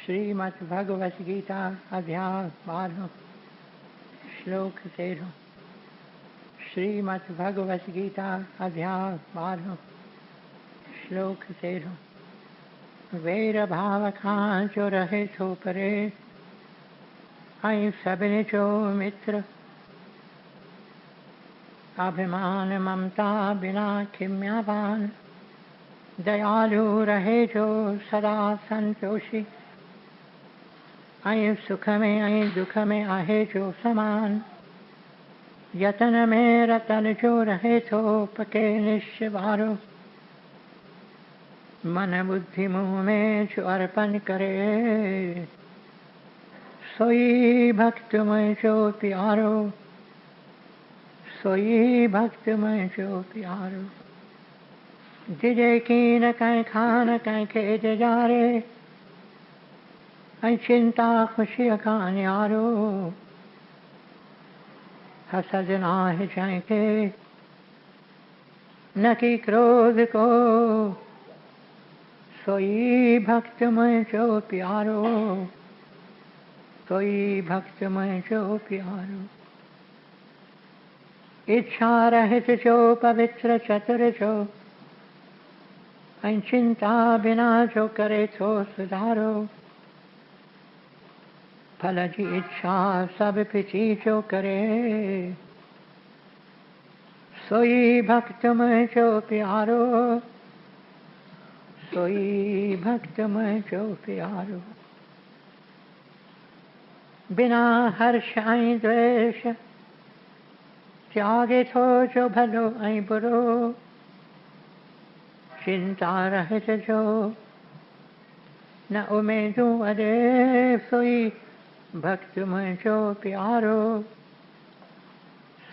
श्रीमद्भगवत गीता अध्याय 12 श्लोक 13। श्रीमद्भगवत गीता अध्याय 12 श्लोक 13। वेर भाव खां जो रहे थो परे, ऐं सभिनी जो मित्र। अभिमान ममता बिना खिम्यावान, दयालु रहे जो सदा संतोषी। ऐं सुख में ऐं दुख में आहे जो समान, यतन में रतन जो रहे थो पके निश्चय वारो। मन बुद्धि मुँह में जो अर्पण करे, सोई भक्त में जो प्यारो। सोई भक्त में जो प्यारो। जिजे कीन कहीं खान कहीं खेत जारे, ऐं चिंता खुशी का न्यारो। हसद नाहि जंहिंखे न की क्रोध को, सोई भक्त मुंहिंजो प्यारो। सोई भक्त मुंहिंजो प्यारो। इच्छा रहित जो पवित्र चतुर जो, ऐं चिंता बिना जो करे थो सुधारो। फल जी इच्छा सब पिछी जो करे, सोई भक्त मुंहिंजो प्यारो। सोई भक्त मुंहिंजो प्यारो। बिना हर्ष ऐं द्वेष, त्यागे थो जो भलो ऐं बुरो। चिंता रहित जो न उमेदूं अॾे, सोई भक्त मुंहिंजो प्यारो।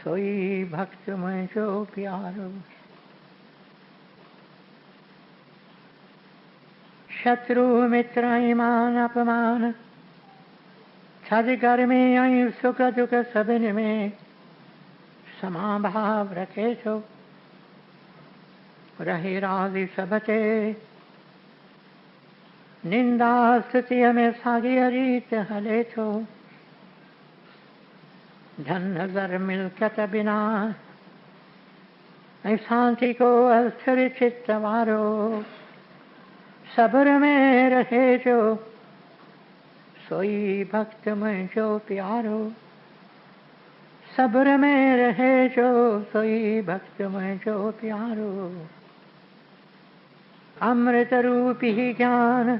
सोई भक्त मुंहिंजो प्यारो। शत्रु मित्र ऐं मान अपमान, थधि गर्मी ऐं सुख दुख सभिनी में समाभाव रखे थो। रहे राज़ी सब ते, निंदा स्तुतिअ में साॻीअ रीत हले थो। धन ज़र मिल्कत बिना, ऐं शांति को अस्थिर चित्त वारो। सब्र में रहे जो, सोई भक्त मुंहिंजो प्यारो। सब्र में रहे जो, सोई भक्त मुंहिंजो प्यारो। अमृत रूपी ज्ञान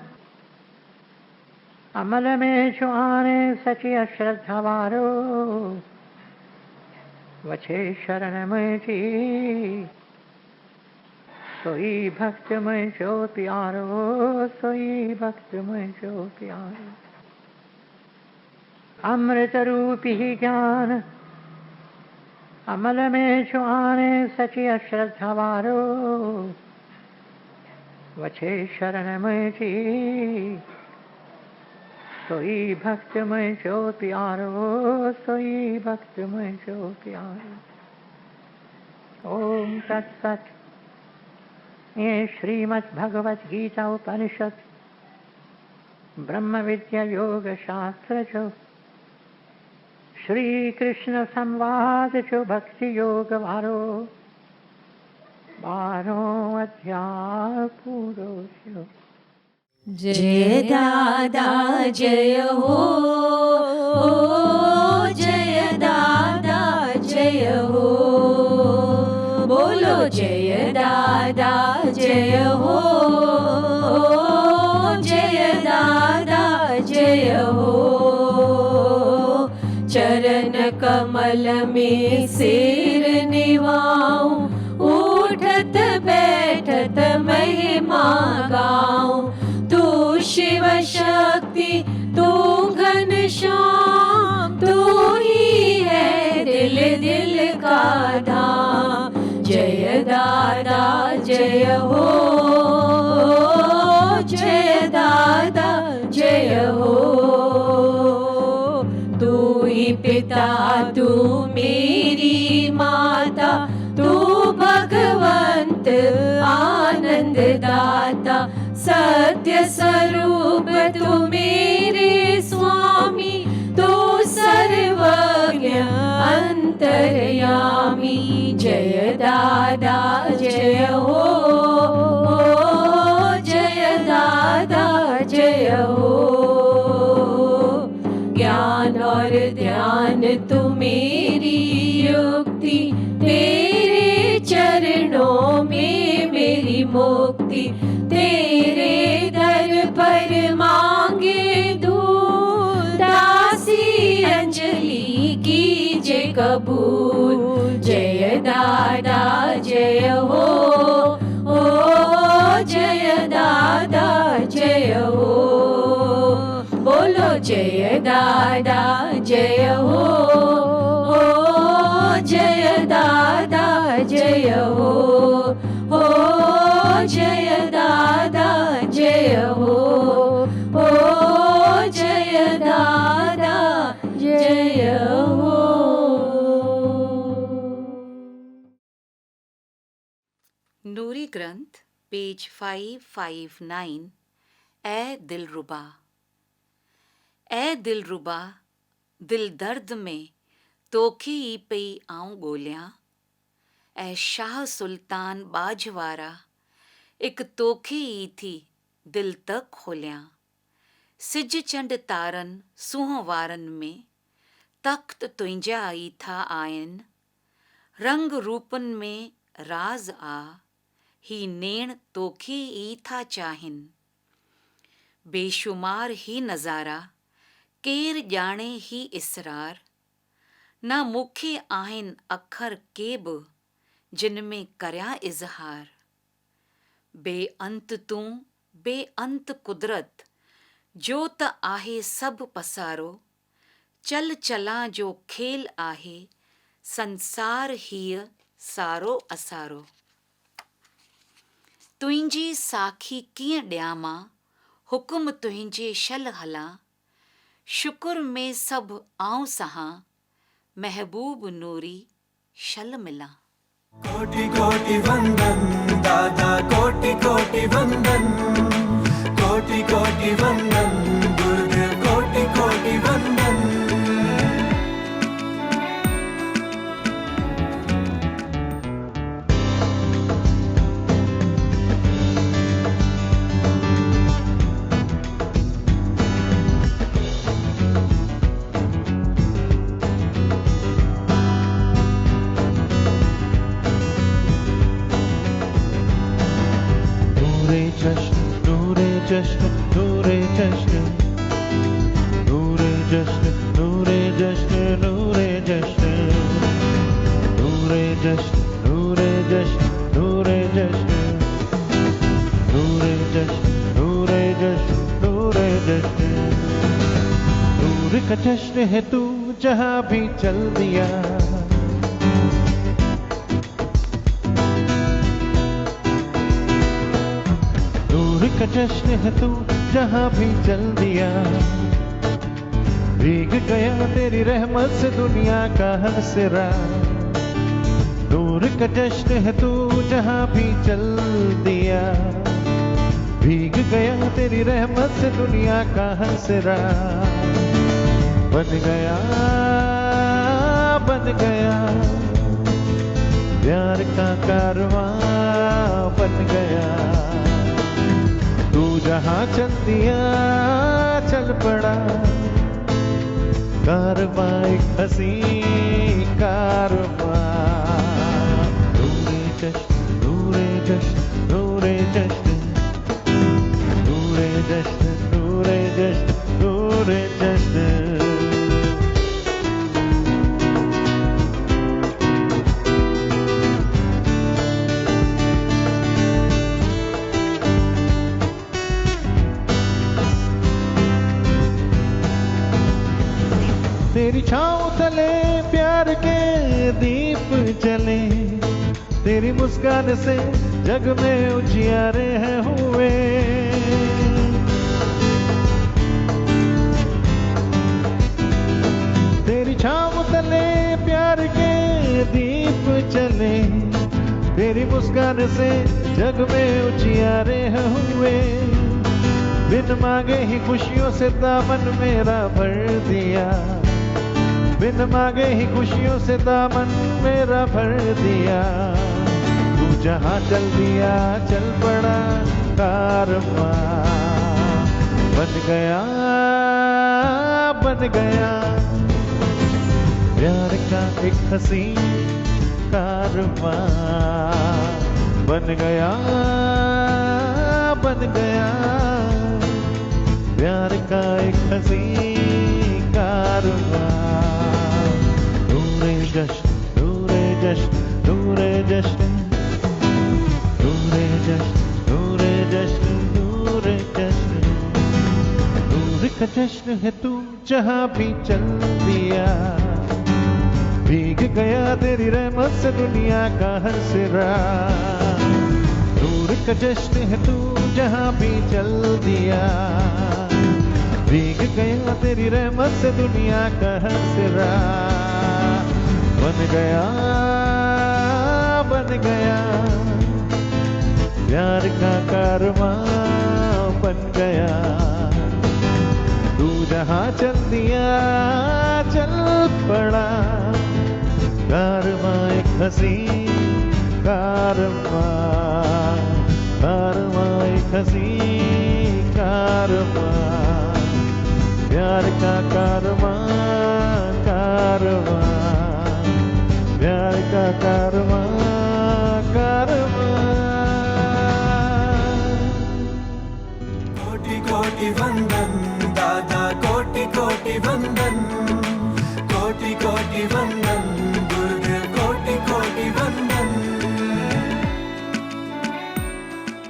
अमल में जो आने, सची अश्रद्धा वारो। वछे शरण मुंहिंजी, सोई भक्त मुंहिंजो प्यारो। सोई भक्त मुंहिंजो प्यारो। अमृत रूपी ज्ञान अमल में जो आने, सची अश्रद्धा वारो। वछे शरण मुंहिंजी, सोई भक्त मुंहिंजो प्यारो। सोई भक्त मुंहिंजो प्यारो। ओम तत्सत। ये श्रीमद् भगवत गीता उपनिषद ब्रह्म विद्या योग शास्त्र जो, श्री कृष्ण संवाद जो भक्ति योग वारो 12 अध्याय पूरो थियो। जय दादा जय हो, जय दादा जय हो। बोलो जय दादा जय हो, जय दादा जय हो। चरण कमल में सिर निवाऊं, उठत बैठत महिमा गाऊं। तू शिव शक्ति तू घनश्याम, तू ही है दिल दिल का धाम। जय दादा जय हो, जय दादा जय हो। तू ही पिता तू मेरी माता, तू भगवंत आनंद आनंद दाता सत्य स्वरूप तू मेरे स्वामी, तू सर्वज्ञ अंतर्यामी। जय दादा जय हो, जय दादा जय हो। ज्ञान और ध्यान तू मेरी युक्ति, तेरे चरणों में मेरी मुक्ति। तेरे दर पर मांगे दूध, दासी अंजलि कीजे कबूल। जय दादा जय हो, जय दादा जय हो। बोलो जय दादा जय हो, जय दादा जय हो, जय दादा जय हो, जय दादा जय हो। नूरी ग्रंथ पेज 559। ए दिलरुबा। ए दिलरुबा, दिल दर्द में तोखे ई पई आऊं ॻोल्हियां। ऐं शाह सुल्तान बाजवारा, एक तोखे ई थी दिल त खोलियां। सिज चंड तारनि सूंह वारनि में तख्त तुंहिंजा ई था आहिनि। रंग रूपनि में राज आ, ही नेण तोखे ई था चाहिनि। बेशुमार ही नज़ारा, केर ॼाणे ही इसरार। न मूंखे आहिनि अखर के बि जिन में करियां इज़हार। बेअंत तूं बेअंत कुदरत, जो त आहे सभु पसारो। चल चलां जो खेल आहे, संसार हीअ सारो असारो। तुंहिंजी साखी कीअं ॾियां मां, हुकुम तुंहिंजे शल हलां। शुकुर में सभु आऊं सहां, महबूब नूरी शल मिलां। कोटि कोटि वंदन दादा, कोटि कोटि वंदन, कोटि कोटि वंदन गुरुदेव, कोटि कोटि वंदन। जश्न नूरे जश्न, नूरे जश्न नूरे जश्न, नूरे जश्न नूरे जश्न, नूरे जश्न नूरे जश्न, नूरे जश्न नूरे जश्न, नूरे जश्न। नूर का जश्न है तू जहाँ भी चल दिया। का जश्न है तू जहाँ भी चल दिया। भीग गया तेरी रहमत से दुनिया का हर सिरा। नूर का जश्न है तू जहाँ भी चल दिया। भीग गया तेरी रहमत से दुनिया का हर सिरा। बन गया प्यार का कारवां, बन गया तू जहाँ चल दिया। चल पड़ा कारवां, एक हसी कारवां। नूरे जश्न नूरे जश्न, नूरे जश्न नूरे जश्न, नूरे जश्न, नूरे जश्न। तेरी छाँव तले प्यार के दीप जले। तेरी मुस्कान से जग में उजियारे हैं हुए। तेरी छाँव तले प्यार के दीप जले। तेरी मुस्कान से जग में उजियारे हुए, बिन मांगे ही खुशियों से दामन मेरा भर दिया, बिन मांगे ही खुशियों से दामन मेरा भर दिया। तू जहाँ चल दिया चल पड़ा कारवां, बन गया प्यार का एक हसीन कारवां, बन गया प्यार का एक हसीन कारवां। नूरे जश्न नूरे जश्न नूरे जश्न नूरे जश्न नूरे जश्न नूरे जश्न, नूर का जश्न है तू जहाँ भी चल दिया, भीग गया तेरी रहमत से दुनिया का हर सिरा। नूर का जश्न है तू जहाँ भी चल दिया, भीग गया तेरी रहमत से दुनिया का हर सिरा। बन गया प्यार का कारवां, बन गया तू जहाँ चल दिया चल पड़ा कारवां, एक हसीन कारवां, एक हसीन कारवां, प्यार का कारवां, प्यार का कारवां। कोटि कोटि वंदन दादा, कोटि कोटि वंदन, कोटि कोटि वंदन गुरुदेव, कोटि कोटि वंदन।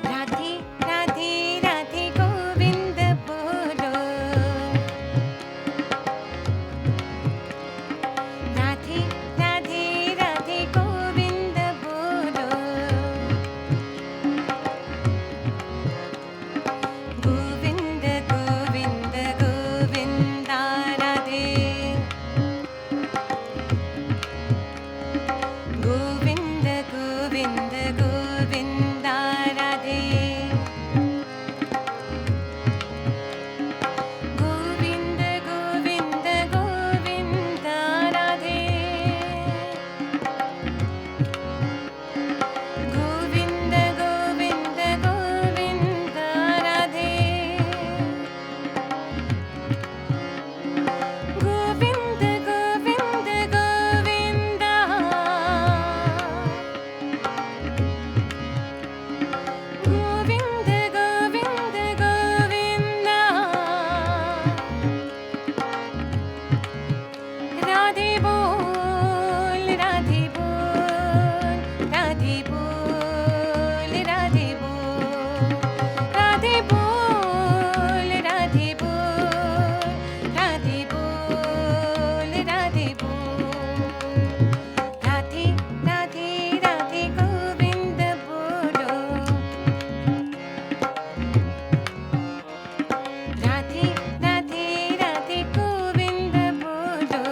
राधे राधे राधे गोविंद बोलो, राधे राधे राधे गोविंद बोलो, गोविंद गोविंद गोविंदा राधे, गोविंद गोविंद गोविंदा राधे, गोविंद गोविंद गोविंदा राधे, गोविंद गोविंद गोविंदा राधे, गोविंद गोविंद गोविंदा, गोविंद गोविंद गोविंदा। राधे बोल राधे बोल, राधे बोल राधे बोल, राधे बोल राधे बोल, राधे बोल राधे बोल, राधे राधे राधे गोविंद बोलो, राधे राधे राधे गोविंद बोलो,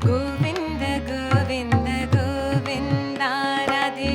गोविंद गोविंद गोविंदा राधे,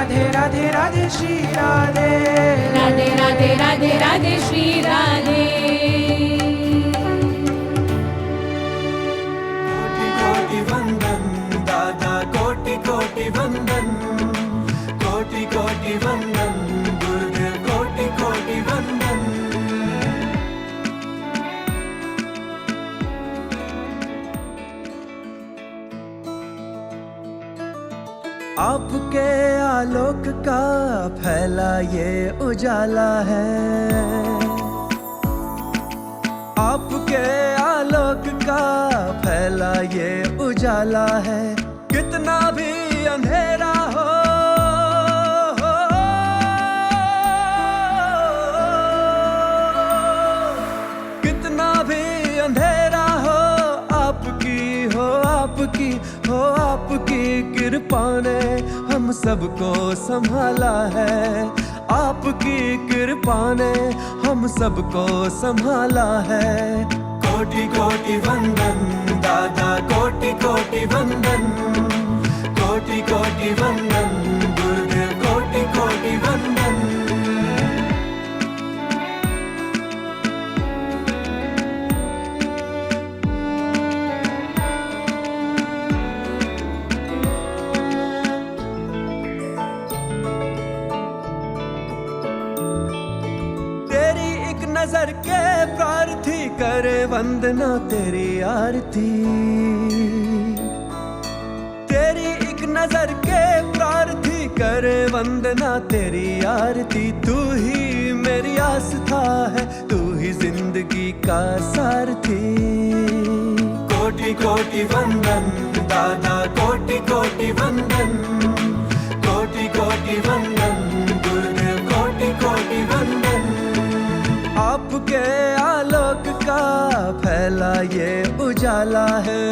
राधे राधे राधे श्री राधे राधे राधे राधे राधे श्री राधे कोटि वंदन दादा कोटि कोटि वंदन कोटि कोटि वंदन गुरुदेव कोटि कोटि वंदन आपके आलोक का फैला ये उजाला है आपके आलोक का फैला ये उजाला है कितना भी अंधेरा हो कितना भी अंधेरा हो आपकी कृपा ने हम सबको संभाला है आपकी कृपा ने हम सबको संभाला है कोटि कोटि वंदन दादा कोटि कोटि वंदन कोटि कोटि वंदन गुरुदेव कोटि कोटि वंदन नजर के प्रार्थी करे वंदना तेरी आरती तेरी एक नजर के प्रार्थी करे वंदना तेरी आरती तू ही मेरी आस्था है तू ही जिंदगी का सारथी कोटि कोटि वंदन दादा कोटि कोटि वंदन कोटि कोटि वंदन गुरुदेव कोटि कोटि वंदन आपके आलोक का फैला ये उजाला है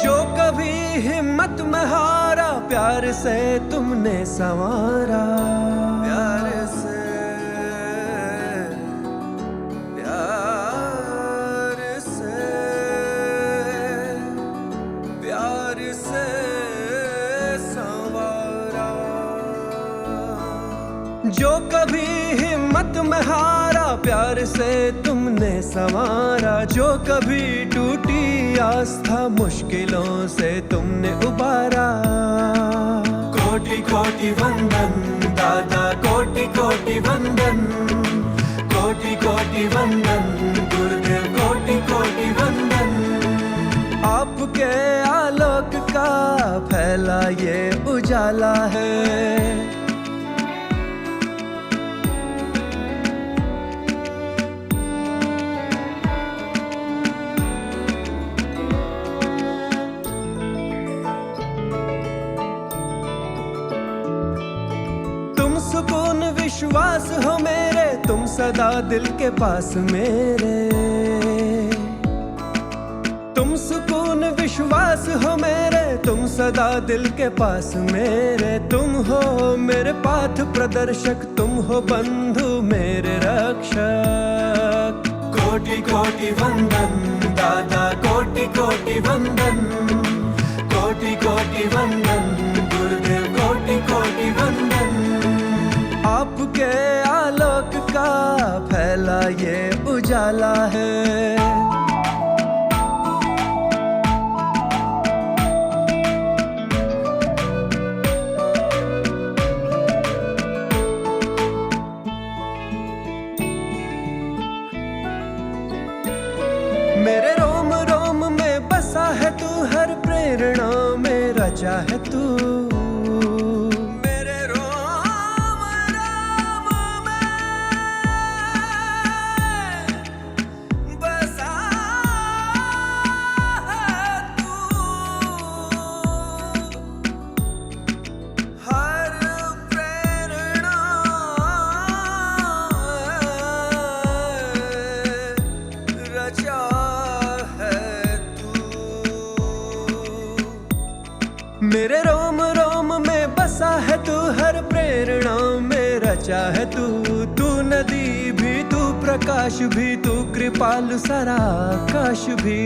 जो कभी हिम्मत में हारा प्यार से तुमने संवारा प्यार से जो कभी हिम्मत में हारा प्यार से तुमने संवारा जो कभी टूटी आस्था मुश्किलों से तुमने उबारा कोटि कोटि वंदन दादा कोटि कोटि वंदन कोटि कोटि वंदन गुरुदेव कोटि कोटि वंदन आपके आलोक का फैला ये उजाला है सुकून विश्वास हो मेरे तुम सदा दिल के पास मेरे तुम सुकून विश्वास हो मेरे तुम सदा दिल के पास मेरे तुम हो मेरे पाथ प्रदर्शक तुम हो बंधु मेरे रक्षक कोटि कोटि वंदन दादा कोटि कोटि वंदन कोटि कोटि वंदन गुरुदेव कोटि कोटि वंदन आपके आलोक का फैला ये उजाला है मेरे रोम रोम में बसा है तू हर प्रेरणा में रचा है तू मेरे रोम रोम में बसा है तू, हर प्रेरणा में रचा है तू। तू नदी भी, तू प्रकाश भी, तू कृपालु सारा आकाश भी।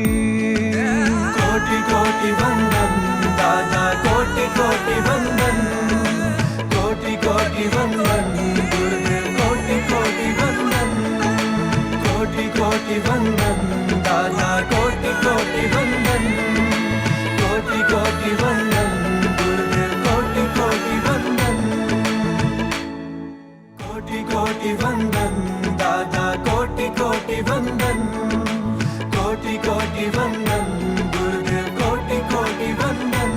कोटि कोटि वंदन दादा, कोटि कोटि वंदन, कोटि कोटि वंदन गुरुदेव, कोटि कोटि वंदन, कोटि कोटि वंदन दादा, कोटि कोटि वंदन, कोटि कोटि वंदन गुरुदेव, कोटि कोटि वंदन, कोटि कोटि वंदन दादा, कोटि कोटि वंदन, कोटि कोटि वंदन गुरुदेव, कोटि कोटि वंदन।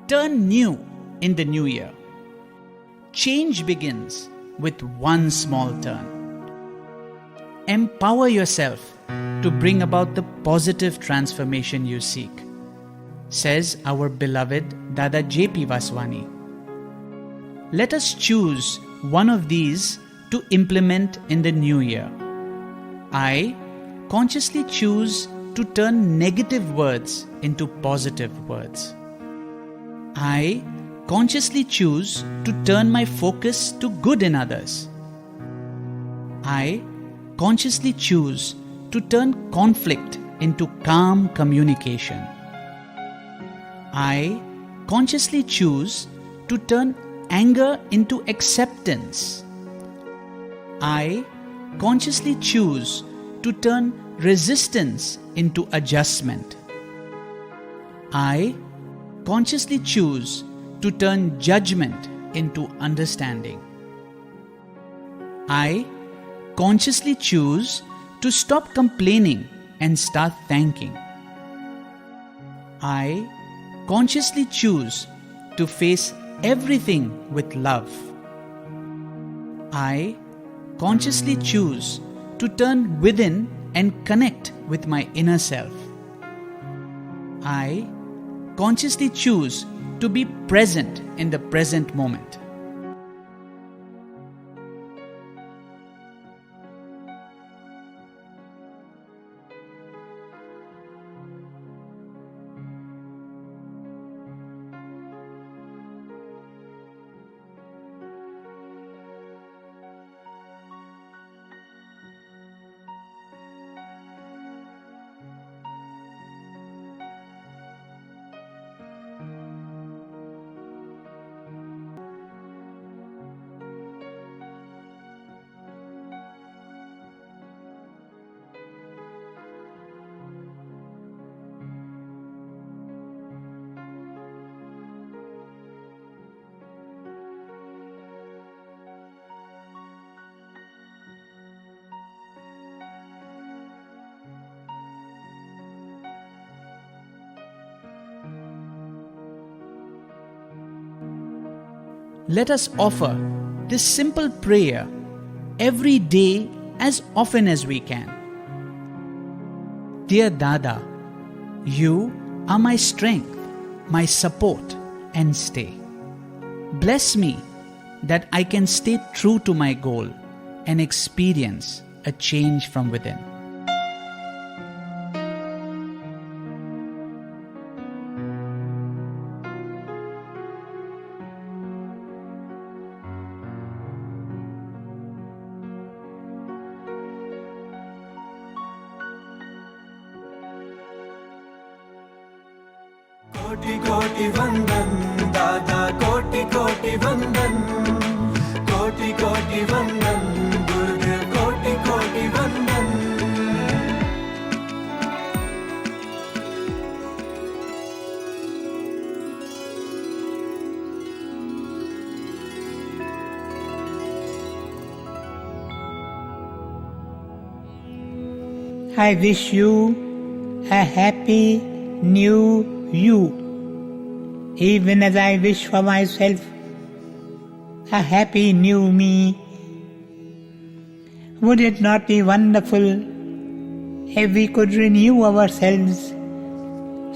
Turn new in the new year. Change begins with one small turn. Empower yourself to bring about the positive transformation you seek, says our beloved Dada J.P. Vaswani. Let us choose one of these to implement in the new year. I consciously choose to turn negative words into positive words. I consciously choose to turn my focus to good in others. I consciously choose to turn conflict into calm communication. I consciously choose to turn anger into acceptance. I consciously choose to turn resistance into adjustment. I consciously choose to turn judgment into understanding. I consciously choose to stop complaining and start thanking. I consciously choose to face everything with love. I consciously choose to turn within and connect with my inner self. I consciously choose to be present in the present moment. Let us offer this simple prayer every day as often as we can. Dear Dada, you are my strength, my support and stay. Bless me that I can stay true to my goal and experience a change from within. कोटि कोटि वंदन दादा, कोटि कोटि वंदन, कोटि कोटि वंदन गुरुदेव, कोटि कोटि वंदन। I wish you a happy new you, even as I wish for myself a happy new me. Would it not be wonderful if we could renew ourselves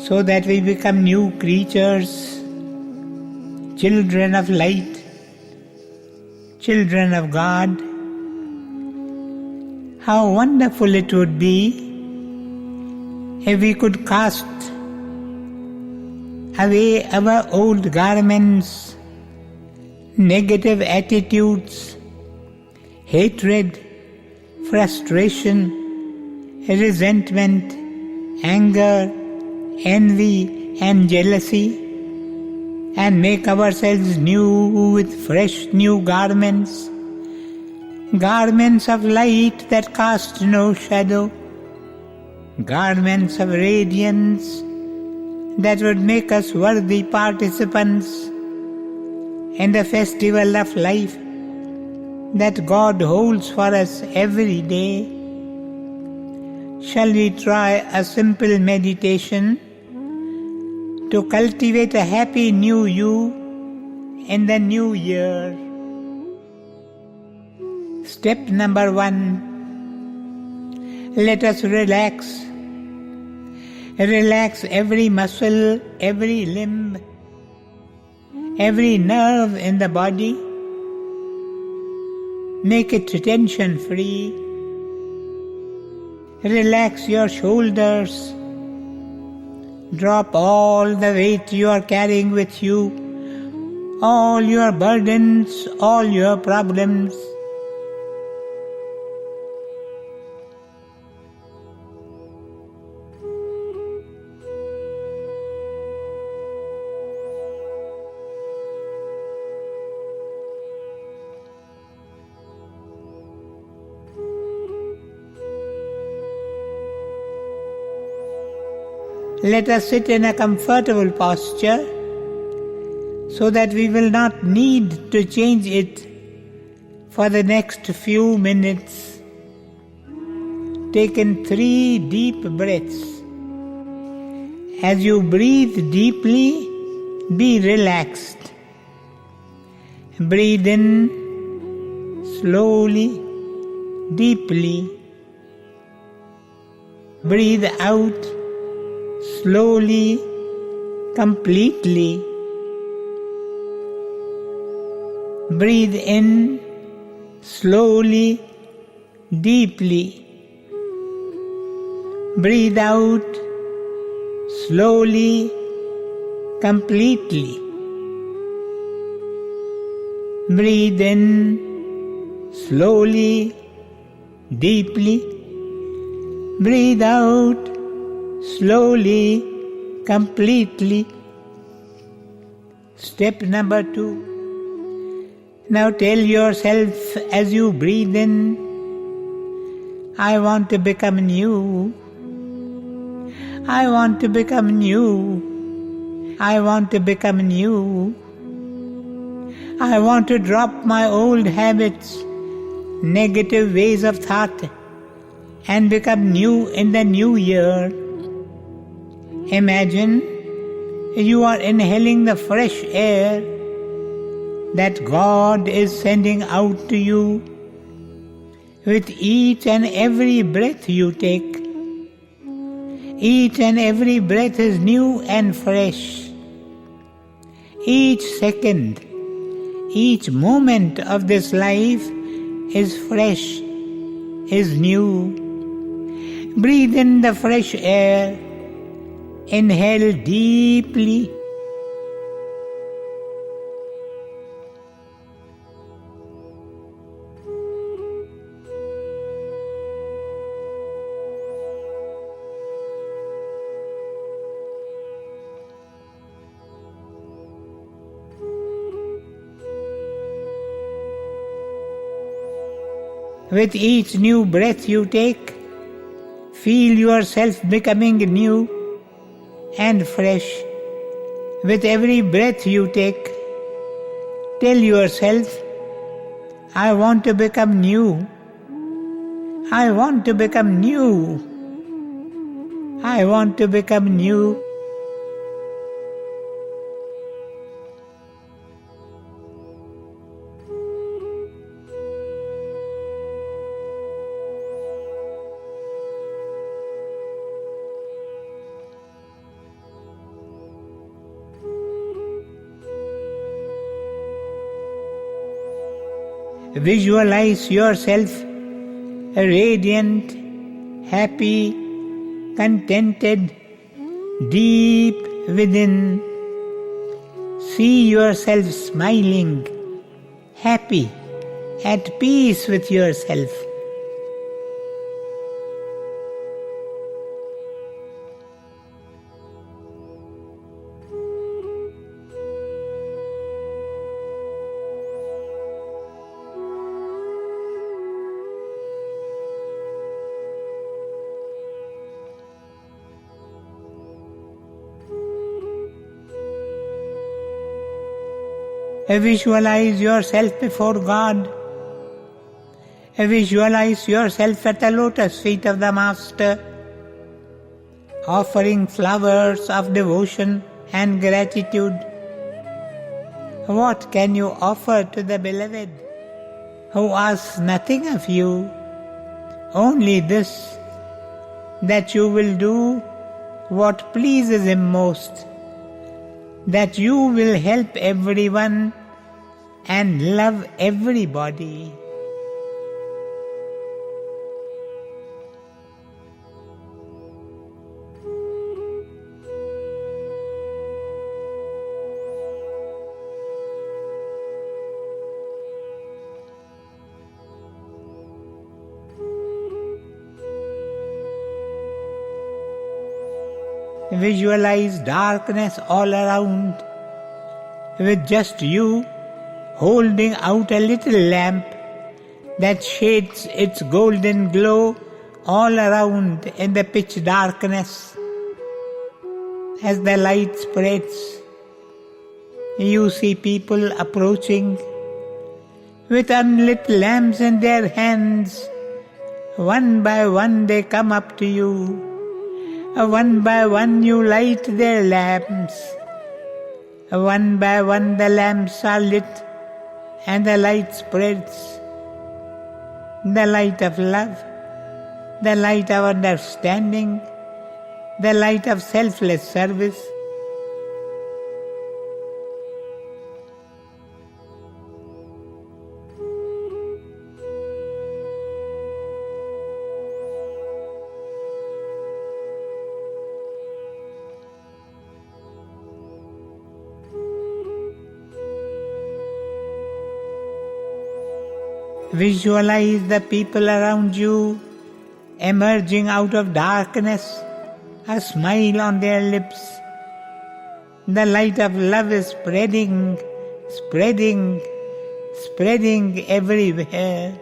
so that we become new creatures, children of light, children of God? How wonderful it would be if we could cast away our old garments, negative attitudes, hatred, frustration, resentment, anger, envy and jealousy, and make ourselves new with fresh new garments, garments of light that cast no shadow, garments of radiance that would make us worthy participants in the festival of life that God holds for us every day. Shall we try a simple meditation to cultivate a happy new you in the new year? Step number 1. Let us relax. Relax every muscle, every limb, every nerve in the body. Make it tension-free. Relax your shoulders. Drop all the weight you are carrying with you, all your burdens, all your problems. Let us sit in a comfortable posture so that we will not need to change it for the next few minutes. Take in 3 deep breaths. As you breathe deeply, be relaxed. Breathe in slowly, deeply. Breathe out slowly, completely. Breathe in slowly, deeply. Breathe out slowly, completely. Breathe in slowly, deeply. Breathe out slowly, completely. Step number 2. Now tell yourself as you breathe in, I want to become new. I want to become new. I want to become new. I want to drop my old habits, negative ways of thought, and become new in the new year. Imagine you are inhaling the fresh air that God is sending out to you with each and every breath you take. Each and every breath is new and fresh. Each second, each moment of this life is fresh, is new. Breathe in the fresh air. Inhale deeply. With each new breath you take, feel yourself becoming new and fresh. With every breath you take, tell yourself, I want to become new. I want to become new. I want to become new. Visualize yourself radiant, happy, contented, deep within. See yourself smiling, happy, at peace with yourself. Visualize yourself before God. Visualize yourself at the lotus feet of the Master, offering flowers of devotion and gratitude. What can you offer to the Beloved, who asks nothing of you, only this, that you will do what pleases Him most, that you will help everyone and love everybody. Visualize darkness all around, with just you holding out a little lamp that shades its golden glow all around in the pitch darkness. As the light spreads, you see people approaching with unlit lamps in their hands. One by one they come up to you. One by one you light their lamps. One by one the lamps are lit and the light spreads. The light of love, the light of understanding, the light of selfless service. Visualize the people around you emerging out of darkness, a smile on their lips. The light of love is spreading, spreading, spreading everywhere.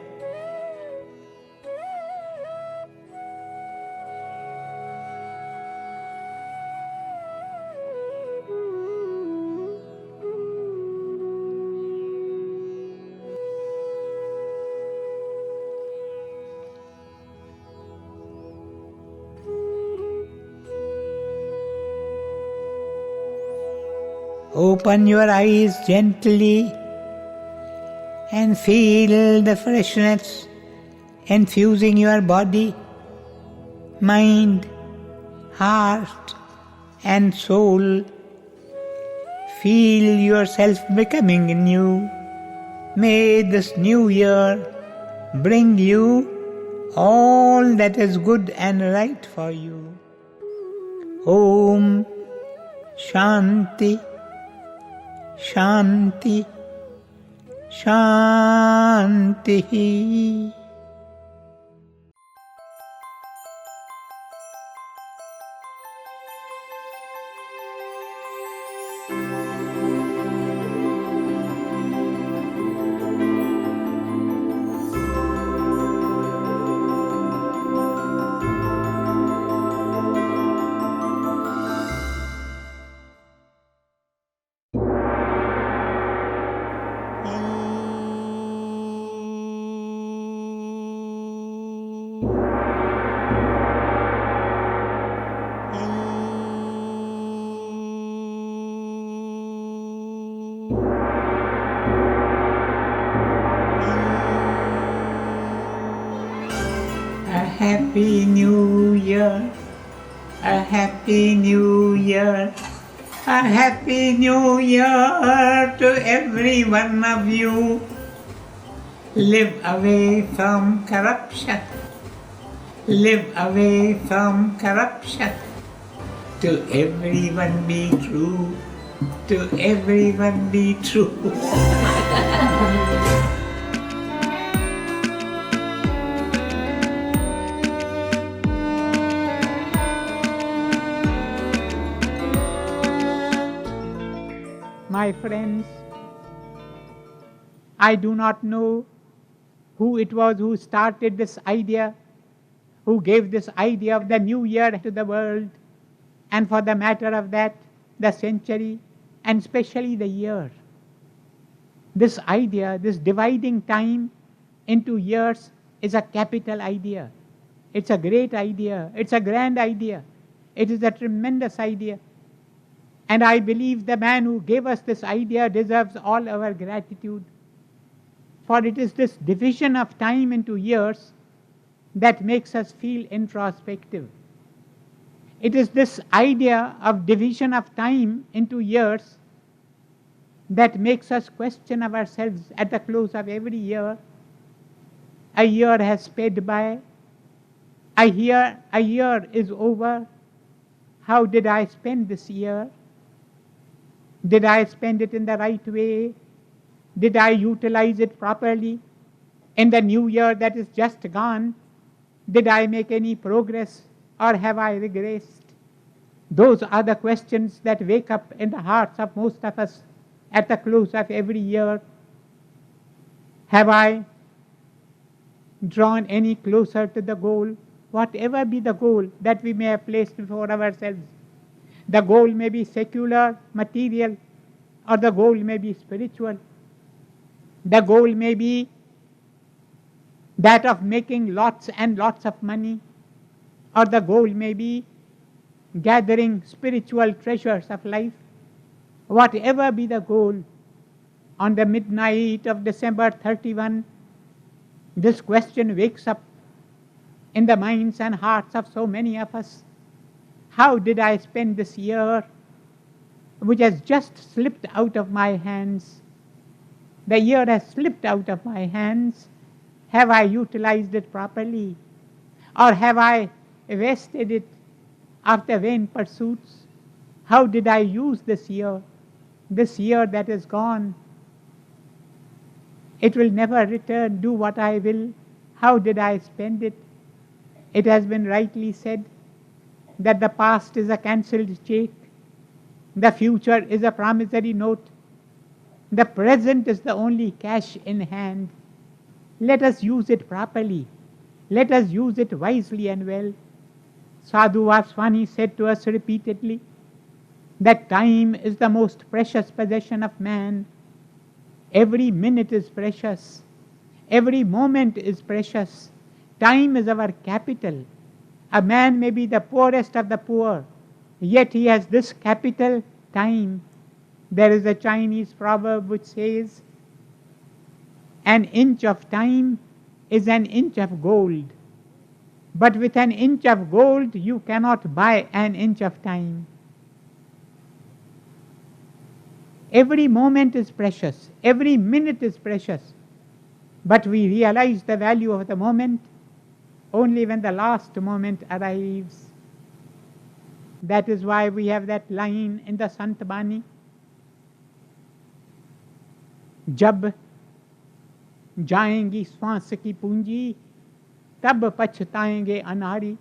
Open your eyes gently and feel the freshness infusing your body, mind, heart and soul. Feel yourself becoming new. May this new year bring you all that is good and right for you. Om Shanti Shanti Shanti. Happy New Year, a Happy New Year, a Happy New Year to every one of you. Live away from corruption, Live away from corruption. To everyone be true. To everyone be true. My friends, I do not know who it was who started this idea, who gave this idea of the new year to the world, and for the matter of that, the century, and especially the year. This idea, this dividing time into years, is a capital idea. It's a great idea. It's a grand idea. It is a tremendous idea. And I believe the man who gave us this idea deserves all our gratitude. For it is this division of time into years that makes us feel introspective. It is this idea of division of time into years that makes us question ourselves at the close of every year. A year has sped by. A year is over. How did I spend this year? Did I spend it in the right way? Did I utilize it properly? In the new year that is just gone, did I make any progress or have I regressed? Those are the questions that wake up in the hearts of most of us at the close of every year. Have I drawn any closer to the goal? Whatever be the goal that we may have placed before ourselves. The goal may be secular, material, or the goal may be spiritual. The goal may be that of making lots and lots of money, or the goal may be gathering spiritual treasures of life. Whatever be the goal, on the midnight of December 31, this question wakes up in the minds and hearts of so many of us. How did I spend this year which has just slipped out of my hands? The year has slipped out of my hands. Have I utilized it properly? Or have I wasted it after vain pursuits? How did I use this year that is gone? It will never return, do what I will. How did I spend it? It has been rightly said that the past is a cancelled check, the future is a promissory note, the present is the only cash in hand. Let us use it properly. Let us use it wisely and well. Sadhu Vaswani said to us repeatedly that time is the most precious possession of man. Every minute is precious. Every moment is precious. Time is our capital. A man may be the poorest of the poor, yet he has this capital, time. There is a Chinese proverb which says, an inch of time is an inch of gold. But with an inch of gold, you cannot buy an inch of time. Every moment is precious. Every minute is precious. But we realize the value of the moment only when the last moment arrives. That is why we have that line in the Sant Bani. जब जाएंगी श्वास की पूंजी तब पछताएंगे अनाड़ी.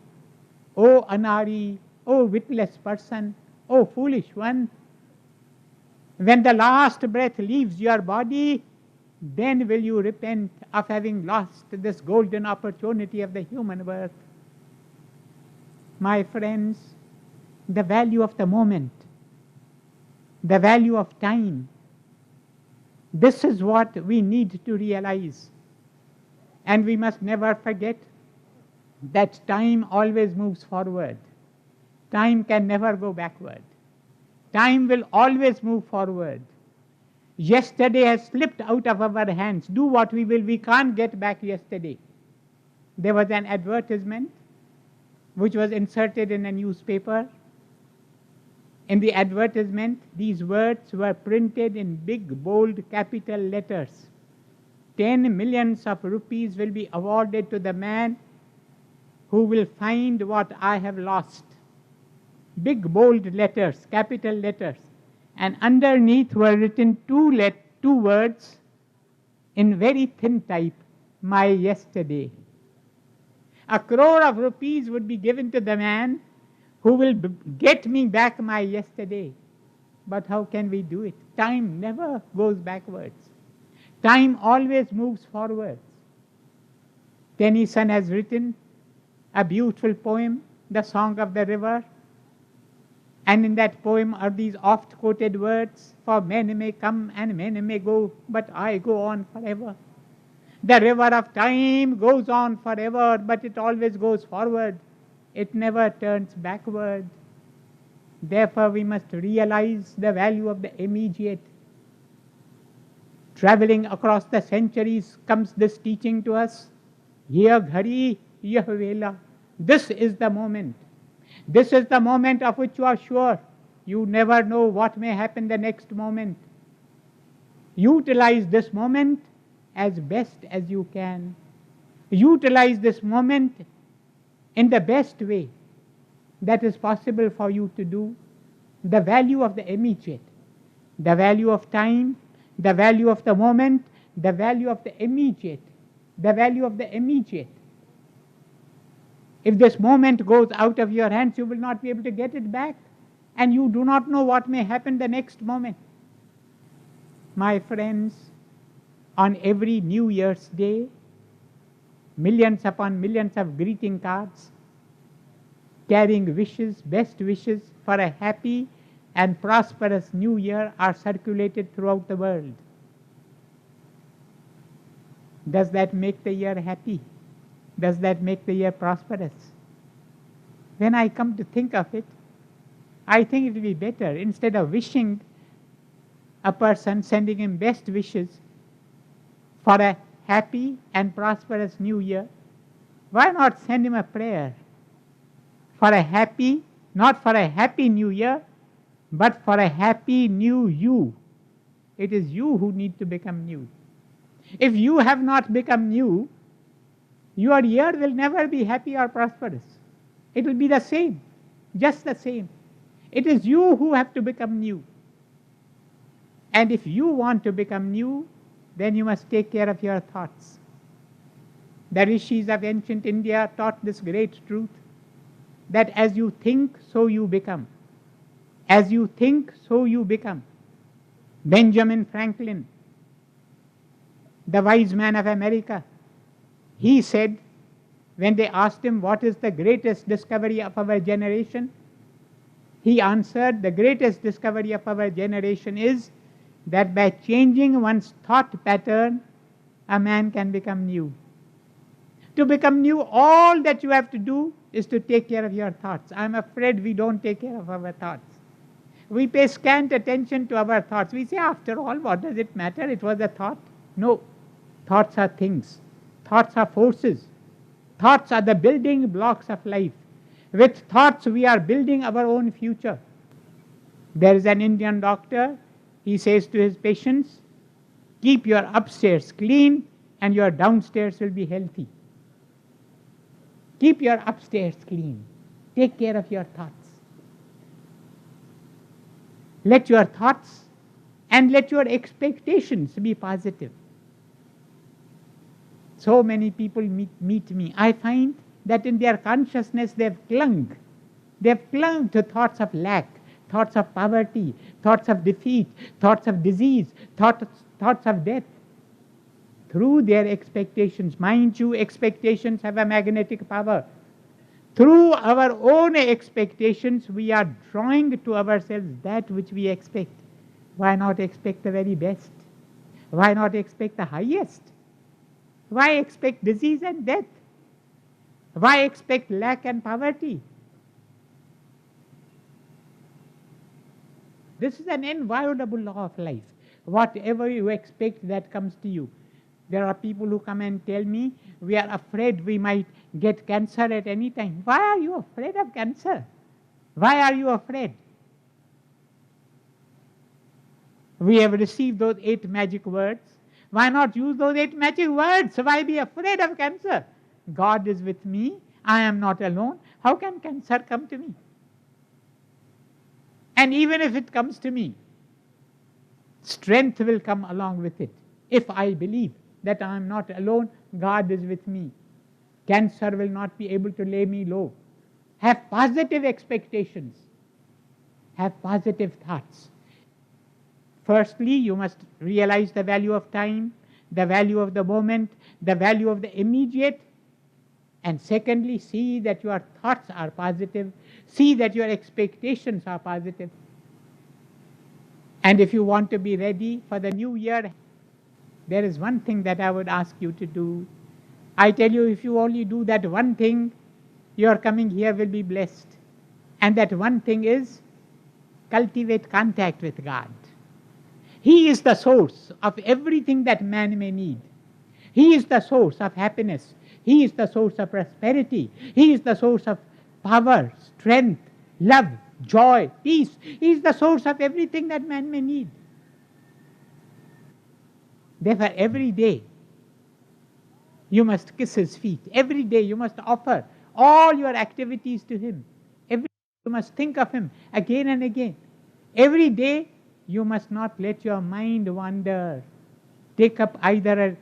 O अनाड़ी, O witless person, O foolish one, when the last breath leaves your body, then will you repent of having lost this golden opportunity of the human birth. My friends, the value of the moment, the value of time, this is what we need to realize. And we must never forget that time always moves forward. Time can never go backward. Time will always move forward. Yesterday has slipped out of our hands. Do what we will, we can't get back yesterday. There was an advertisement which was inserted in a newspaper. In the advertisement, these words were printed in big, bold, capital letters. 10 millions of rupees will be awarded to the man who will find what I have lost. Big bold letters, capital letters. And underneath were written two words in very thin type, my yesterday. 1 crore of rupees would be given to the man who will get me back my yesterday. But how can we do it? Time never goes backwards. Time always moves forwards. Tennyson has written a beautiful poem, The Song of the River. And in that poem are these oft-quoted words, for men may come and men may go, but I go on forever. The river of time goes on forever, but it always goes forward. It never turns backward. Therefore, we must realize the value of the immediate. Traveling across the centuries comes this teaching to us. Yeh ghari, yeh vela. This is the moment. This is the moment of which you are sure. You never know what may happen the next moment. Utilize this moment as best as you can. Utilize this moment in the best way that is possible for you to do. The value of the immediate, the value of time, the value of the moment, the value of the immediate, the value of the immediate. If this moment goes out of your hands, you will not be able to get it back, and you do not know what may happen the next moment. My friends, on every New Year's Day, millions upon millions of greeting cards carrying wishes, best wishes for a happy and prosperous New Year are circulated throughout the world. Does that make the year happy? Does that make the year prosperous? When I come to think of it, I think it will be better, instead of wishing a person, sending him best wishes for a happy and prosperous New Year, why not send him a prayer for a happy, not for a happy New Year, but for a happy new you. It is you who need to become new. If you have not become new, your year will never be happy or prosperous. It will be the same, just the same. It is you who have to become new. And if you want to become new, then you must take care of your thoughts. The rishis of ancient India taught this great truth, that as you think, so you become. As you think, so you become. Benjamin Franklin, the wise man of America, he said, when they asked him what is the greatest discovery of our generation, he answered, the greatest discovery of our generation is that by changing one's thought pattern, a man can become new. To become new, all that you have to do is to take care of your thoughts. I'm afraid we don't take care of our thoughts. We pay scant attention to our thoughts. We say, after all, what does it matter? It was a thought. No, thoughts are things. Thoughts are forces. Thoughts are the building blocks of life. With thoughts, we are building our own future. There is an Indian doctor. He says to his patients, keep your upstairs clean and your downstairs will be healthy. Keep your upstairs clean. Take care of your thoughts. Let your thoughts and let your expectations be positive. So many people meet me. I find that in their consciousness they've clung. They've clung to thoughts of lack, thoughts of poverty, thoughts of defeat, thoughts of disease, thoughts of death. Through their expectations, mind you, expectations have a magnetic power. Through our own expectations, we are drawing to ourselves that which we expect. Why not expect the very best? Why not expect the highest? Why expect disease and death? Why expect lack and poverty? This is an inviolable law of life. Whatever you expect, that comes to you. There are people who come and tell me, we are afraid we might get cancer at any time. Why are you afraid of cancer? Why are you afraid? We have received those 8 magic words. Why not use those 8 magic words? Why be afraid of cancer? God is with me. I am not alone, how can cancer come to me? And even if it comes to me, strength will come along with it. If I believe that I am not alone, God is with me. Cancer will not be able to lay me low. Have positive expectations. Have positive thoughts. Firstly, you must realize the value of time, the value of the moment, the value of the immediate. And secondly, see that your thoughts are positive. See that your expectations are positive. And if you want to be ready for the new year, there is one thing that I would ask you to do. I tell you, if you only do that one thing, your coming here will be blessed. And that one thing is cultivate contact with God. He is the source of everything that man may need. He is the source of happiness. He is the source of prosperity. He is the source of power, strength, love, joy, peace. He is the source of everything that man may need. Therefore, every day you must kiss his feet. Every day you must offer all your activities to him. Every day you must think of him again and again. Every day you must not let your mind wander. Take up either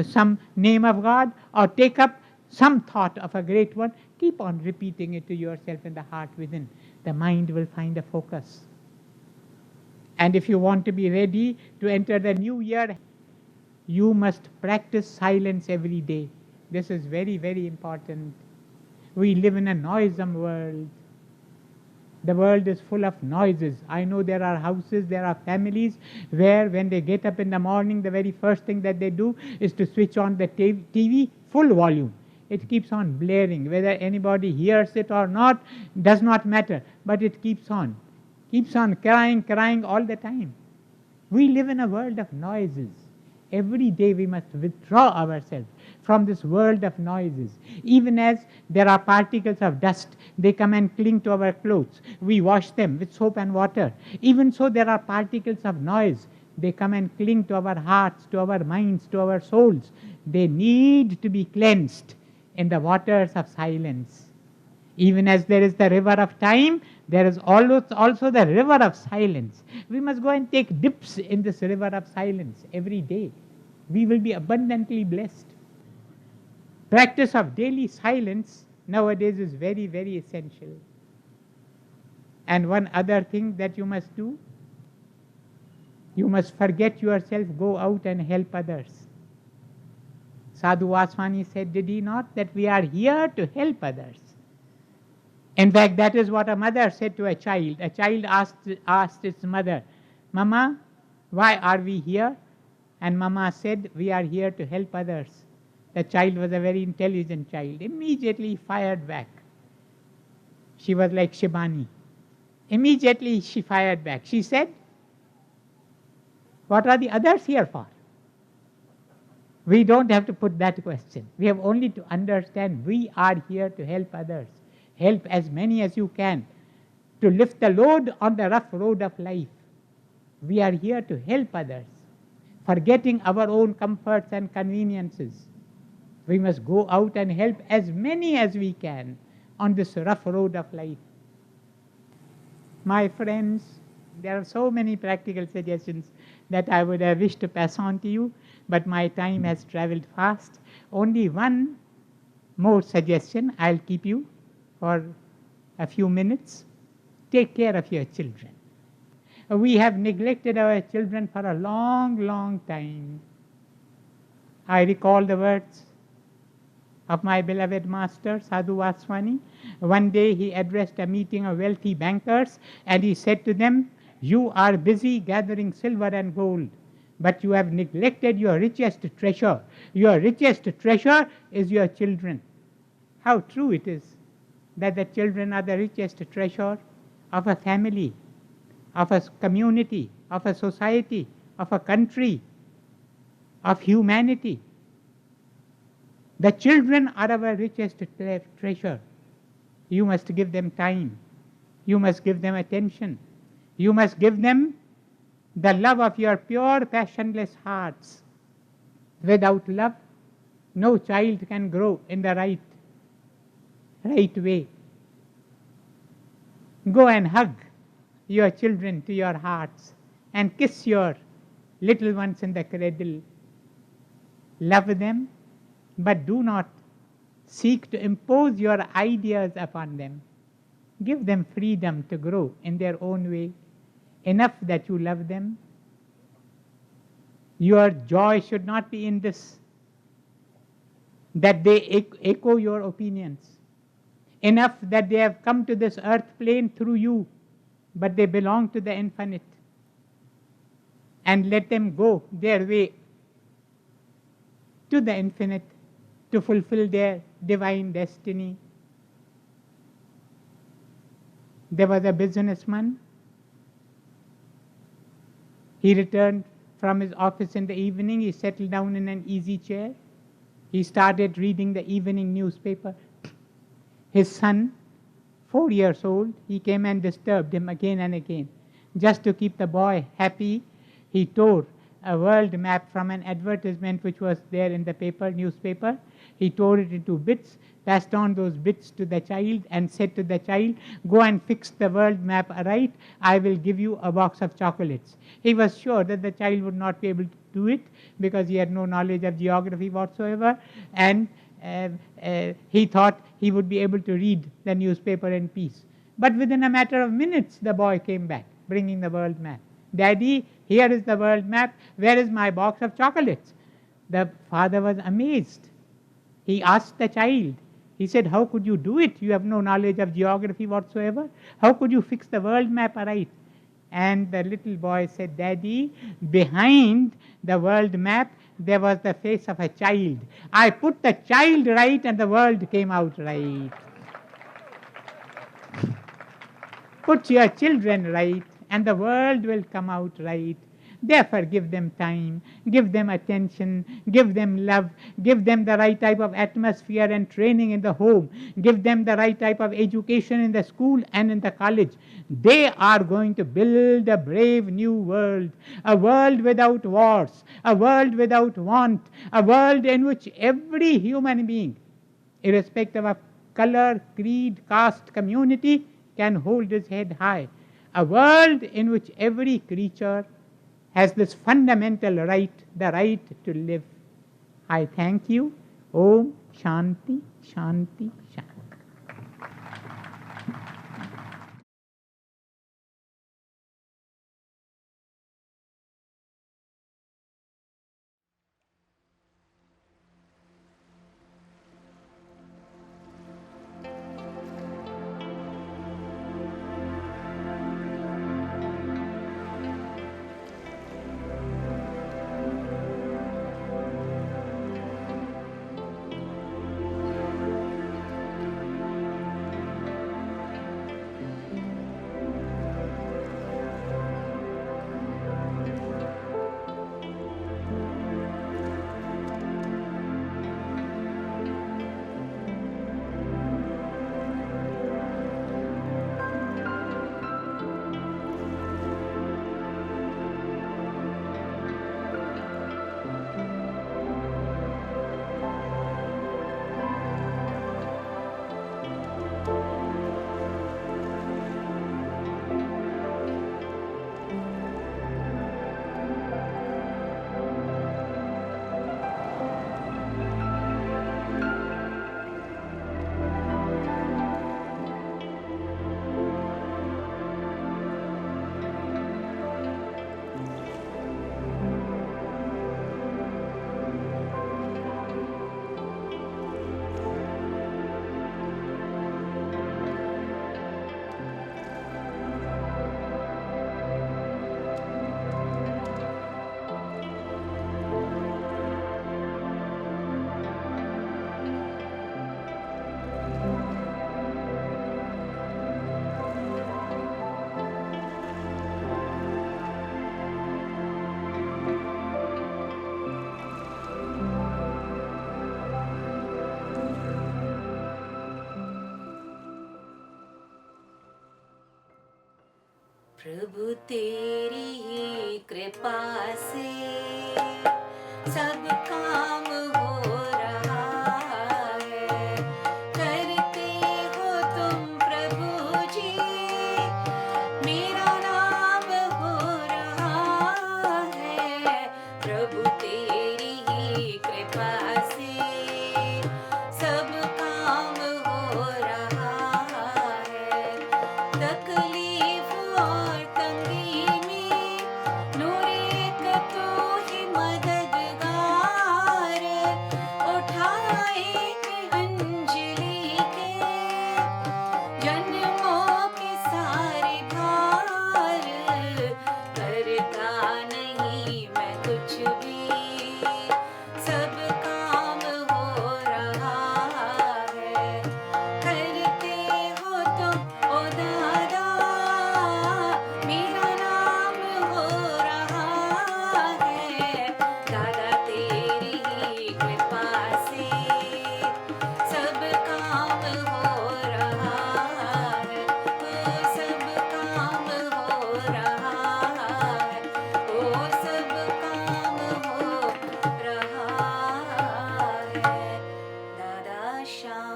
some name of God or take up some thought of a great one. Keep on repeating it to yourself in the heart within. The mind will find a focus. And if you want to be ready to enter the new year, you must practice silence every day. This is very, very important. We live in a noisome world. The world is full of noises. I know there are houses, there are families where when they get up in the morning, the very first thing that they do is to switch on the TV full volume. It keeps on blaring. Whether anybody hears it or not does not matter, but it keeps on crying all the time. We live in a world of noises. Every day we must withdraw ourselves from this world of noises. Even as there are particles of dust, they come and cling to our clothes. We wash them with soap and water. Even so, there are particles of noise. They come and cling to our hearts, to our minds, to our souls. They need to be cleansed in the waters of silence. Even as there is the river of time, there is also the river of silence. We must go and take dips in this river of silence every day. We will be abundantly blessed. Practice of daily silence nowadays is very, very essential. And one other thing that you must do, you must forget yourself, go out and help others. Sadhu Vaswani said, did he not, that we are here to help others. In fact, that is what a mother said to a child. A child asked its mother, Mama, why are we here? And Mama said, we are here to help others. The child was a very intelligent child. Immediately fired back. She was like Shibani. Immediately she fired back. She said, what are the others here for? We don't have to put that question. We have only to understand we are here to help others. Help as many as you can to lift the load on the rough road of life. We are here to help others, forgetting our own comforts and conveniences. We must go out and help as many as we can on this rough road of life. My friends, there are so many practical suggestions that I would have wished to pass on to you, but my time has traveled fast. Only one more suggestion I'll keep you for a few minutes. Take care of your children. We have neglected our children for a long, long time. I recall the words of my beloved master, Sadhu Vaswani. One day he addressed a meeting of wealthy bankers and he said to them, you are busy gathering silver and gold, but you have neglected your richest treasure. Your richest treasure is your children. How true it is that the children are the richest treasure of a family, of a community, of a society, of a country, of humanity. The children are our richest treasure. You must give them time. You must give them attention. You must give them the love of your pure, passionless hearts. Without love, no child can grow in the right way. Go and hug your children to your hearts and kiss your little ones in the cradle. Love them, but do not seek to impose your ideas upon them. Give them freedom to grow in their own way, enough that you love them. Your joy should not be in this, that they echo your opinions, enough that they have come to this earth plane through you, but they belong to the infinite. And let them go their way to the infinite to fulfill their divine destiny. There was a businessman. He returned from his office in the evening. He settled down in an easy chair. He started reading the evening newspaper. His son, 4 years old, he came and disturbed him again and again. Just to keep the boy happy, he tore a world map from an advertisement which was there in the newspaper. He tore it into bits, passed on those bits to the child and said to the child, go and fix the world map right, I will give you a box of chocolates. He was sure that the child would not be able to do it because he had no knowledge of geography whatsoever, and he thought he would be able to read the newspaper in peace. But within a matter of minutes, the boy came back, bringing the world map. Daddy, here is the world map. Where is my box of chocolates? The father was amazed. He asked the child. He said, how could you do it? You have no knowledge of geography whatsoever. How could you fix the world map right? And the little boy said, Daddy, behind the world map, there was the face of a child. I put the child right and the world came out right. Put your children right and the world will come out right. Therefore, give them time, give them attention, give them love, give them the right type of atmosphere and training in the home, give them the right type of education in the school and in the college. They are going to build a brave new world, a world without wars, a world without want, a world in which every human being, irrespective of color, creed, caste, community, can hold his head high. A world in which every creature has this fundamental right, the right to live. I thank you. Om Shanti, Shanti, Shanti. प्रभु तेरी कृपा से सब काम हो रहा आशा